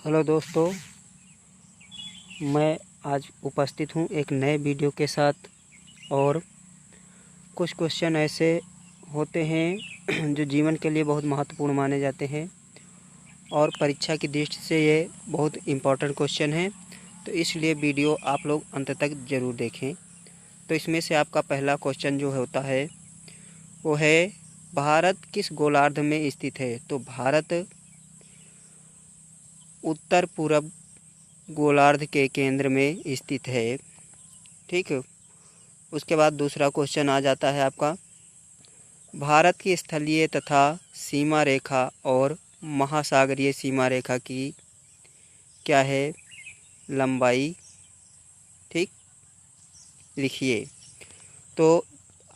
Hello दोस्तों, मैं आज उपस्थित हूँ एक नए वीडियो के साथ। और कुछ क्वेश्चन ऐसे होते हैं जो जीवन के लिए बहुत महत्वपूर्ण माने जाते हैं और परीक्षा की दृष्टि से ये बहुत इम्पोर्टेंट क्वेश्चन है। तो इसलिए वीडियो आप लोग अंत तक ज़रूर देखें। तो इसमें से आपका पहला क्वेश्चन जो होता है वो है, भारत किस गोलार्ध में स्थित है? तो भारत उत्तर पूर्व गोलार्ध के केंद्र में स्थित है। ठीक है। उसके बाद दूसरा क्वेश्चन आ जाता है आपका, भारत की स्थलीय तथा सीमा रेखा और महासागरीय सीमा रेखा की क्या है लंबाई? ठीक, लिखिए। तो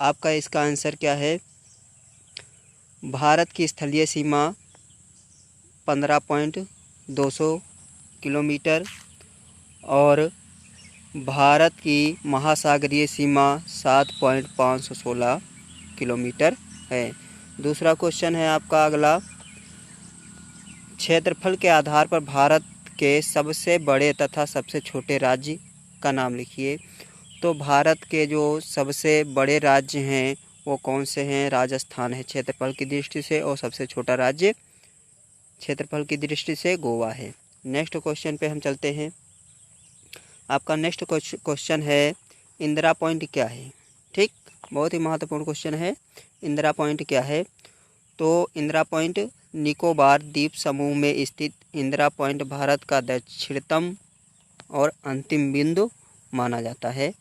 आपका इसका आंसर क्या है? भारत की स्थलीय सीमा 15.200 किलोमीटर और भारत की महासागरीय सीमा 7.516 किलोमीटर है। दूसरा क्वेश्चन है आपका अगला, क्षेत्रफल के आधार पर भारत के सबसे बड़े तथा सबसे छोटे राज्य का नाम लिखिए। तो भारत के जो सबसे बड़े राज्य हैं वो कौन से हैं? राजस्थान है क्षेत्रफल की दृष्टि से, और सबसे छोटा राज्य क्षेत्रफल की दृष्टि से गोवा है। नेक्स्ट क्वेश्चन पे हम चलते हैं। आपका नेक्स्ट क्वेश्चन है, इंदिरा पॉइंट क्या है? ठीक, बहुत ही महत्वपूर्ण क्वेश्चन है। इंदिरा पॉइंट क्या है? तो इंदिरा पॉइंट निकोबार द्वीप समूह में स्थित इंदिरा पॉइंट भारत का दक्षिणतम और अंतिम बिंदु माना जाता है।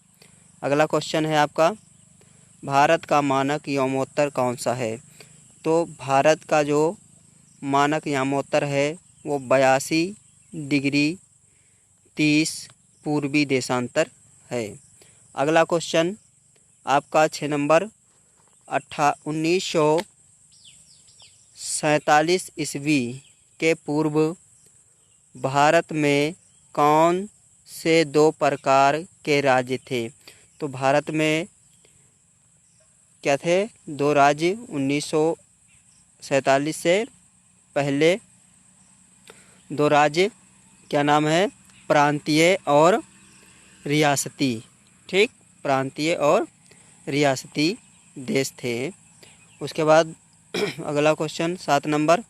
अगला क्वेश्चन है आपका, भारत का मानक यामोत्तर कौन सा है? तो भारत का जो मानक यामोत्तर है वो 82 डिग्री 30 पूर्वी देशांतर है। अगला क्वेश्चन आपका 6 नंबर, 1947 ईस्वी के पूर्व भारत में कौन से 2 प्रकार के राज्य थे? तो भारत में क्या थे? 2 राज्य 1947 से पहले। 2 राज्य क्या नाम है? प्रांतीय और रियासती। ठीक, प्रांतीय और रियासती देश थे। उसके बाद अगला क्वेश्चन 7 नंबर,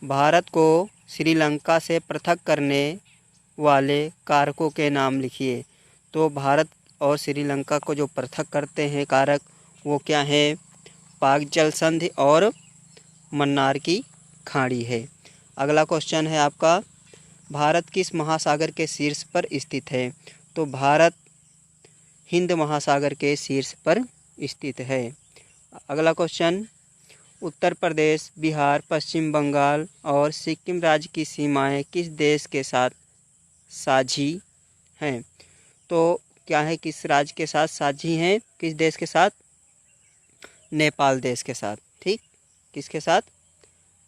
भारत को श्रीलंका से पृथक करने वाले कारकों के नाम लिखिए। तो भारत और श्रीलंका को जो पृथक करते हैं कारक वो क्या है? पाक जल संधि और मन्नार की खाड़ी है। अगला क्वेश्चन है आपका, भारत किस महासागर के शीर्ष पर स्थित है? तो भारत हिंद महासागर के शीर्ष पर स्थित है। अगला क्वेश्चन, उत्तर प्रदेश, बिहार, पश्चिम बंगाल और सिक्किम राज्य की सीमाएं किस देश के साथ साझी हैं? तो क्या है, किस राज्य के साथ साझी हैं? किस देश के साथ? नेपाल देश के साथ। ठीक, किसके साथ?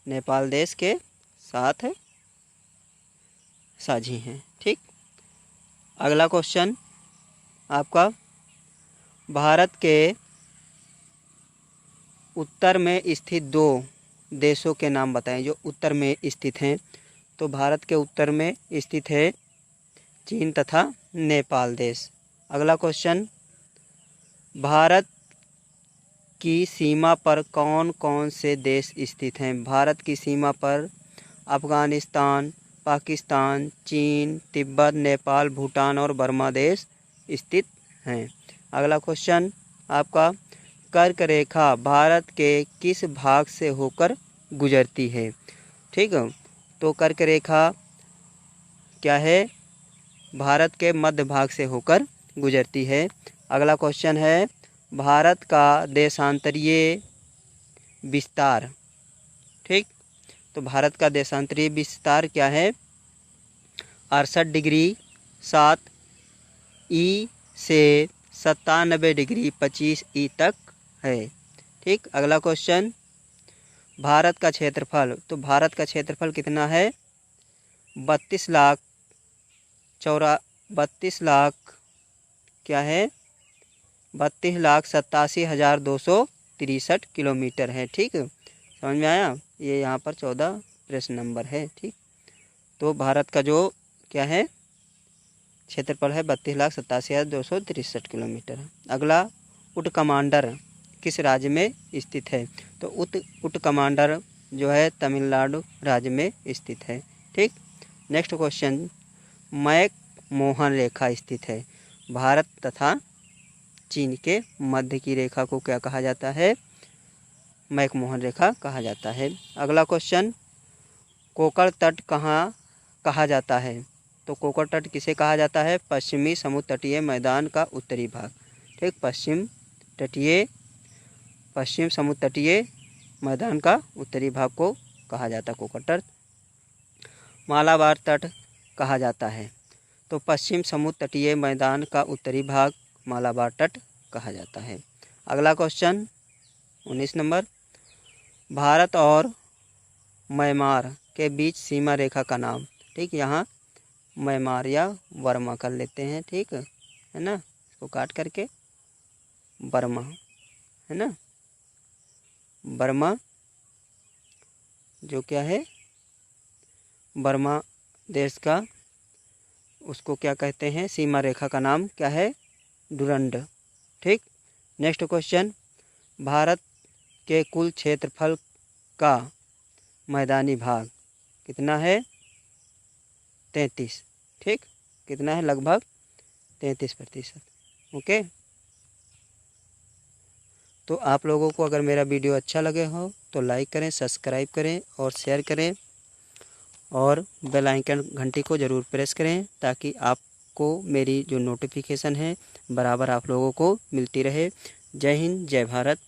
नेपाल देश के साथ साझी हैं। ठीक। अगला क्वेश्चन आपका, भारत के उत्तर में स्थित 2 देशों के नाम बताएं जो उत्तर में स्थित हैं। तो भारत के उत्तर में स्थित है चीन तथा नेपाल देश। अगला क्वेश्चन, भारत की सीमा पर कौन कौन से देश स्थित हैं? भारत की सीमा पर अफ़गानिस्तान, पाकिस्तान, चीन, तिब्बत, नेपाल, भूटान और बर्मा देश स्थित हैं। अगला क्वेश्चन आपका, कर्क रेखा भारत के किस भाग से होकर गुजरती है? ठीक है, तो कर्क रेखा क्या है? भारत के मध्य भाग से होकर गुजरती है। अगला क्वेश्चन है, भारत का देशांतरीय विस्तार। ठीक, तो भारत का देशांतरीय विस्तार क्या है? 68 डिग्री 7 ई से 97 डिग्री 25 ई तक है। ठीक। अगला क्वेश्चन, भारत का क्षेत्रफल। तो भारत का क्षेत्रफल कितना है? 32 लाख क्या है? 32,87,263 किलोमीटर है। ठीक, समझ में आया? ये यहाँ पर 14 प्रश्न नंबर है। ठीक, तो भारत का जो क्या है क्षेत्रफल है 32,87,263 किलोमीटर। अगला, उट कमांडर किस राज्य में स्थित है? तो उट कमांडर जो है तमिलनाडु राज्य में स्थित है। ठीक। नेक्स्ट क्वेश्चन, मैक मोहन रेखा स्थित है भारत तथा चीन के मध्य की रेखा को क्या कहा जाता है? मैक मोहन रेखा कहा जाता है। अगला क्वेश्चन, कोकण तट कहाँ कहा जाता है? तो कोकण तट किसे कहा जाता है? पश्चिमी समुद्र तटीय मैदान का उत्तरी भाग। ठीक, पश्चिम समुद्र तटीय मैदान का उत्तरी भाग को कहा जाता है कोकण तट। मालाबार तट कहा जाता है? तो पश्चिम समुद्र तटीय मैदान का उत्तरी भाग मालाबार तट कहा जाता है। अगला क्वेश्चन 19 नंबर, भारत और म्यांमार के बीच सीमा रेखा का नाम। ठीक, यहाँ म्यांमार या वर्मा कर लेते हैं। ठीक है ना, इसको काट करके बर्मा है ना, बर्मा जो क्या है बर्मा देश का, उसको क्या कहते हैं? सीमा रेखा का नाम क्या है? डुरंड। ठीक। नेक्स्ट क्वेश्चन, भारत के कुल क्षेत्रफल का मैदानी भाग कितना है? 33। ठीक, कितना है? लगभग 33%। ओके। तो आप लोगों को अगर मेरा वीडियो अच्छा लगे हो तो लाइक करें, सब्सक्राइब करें और शेयर करें और बेल आइकन घंटी को ज़रूर प्रेस करें ताकि आपको मेरी जो नोटिफिकेशन है बराबर आप लोगों को मिलती रहे। जय हिंद, जय भारत।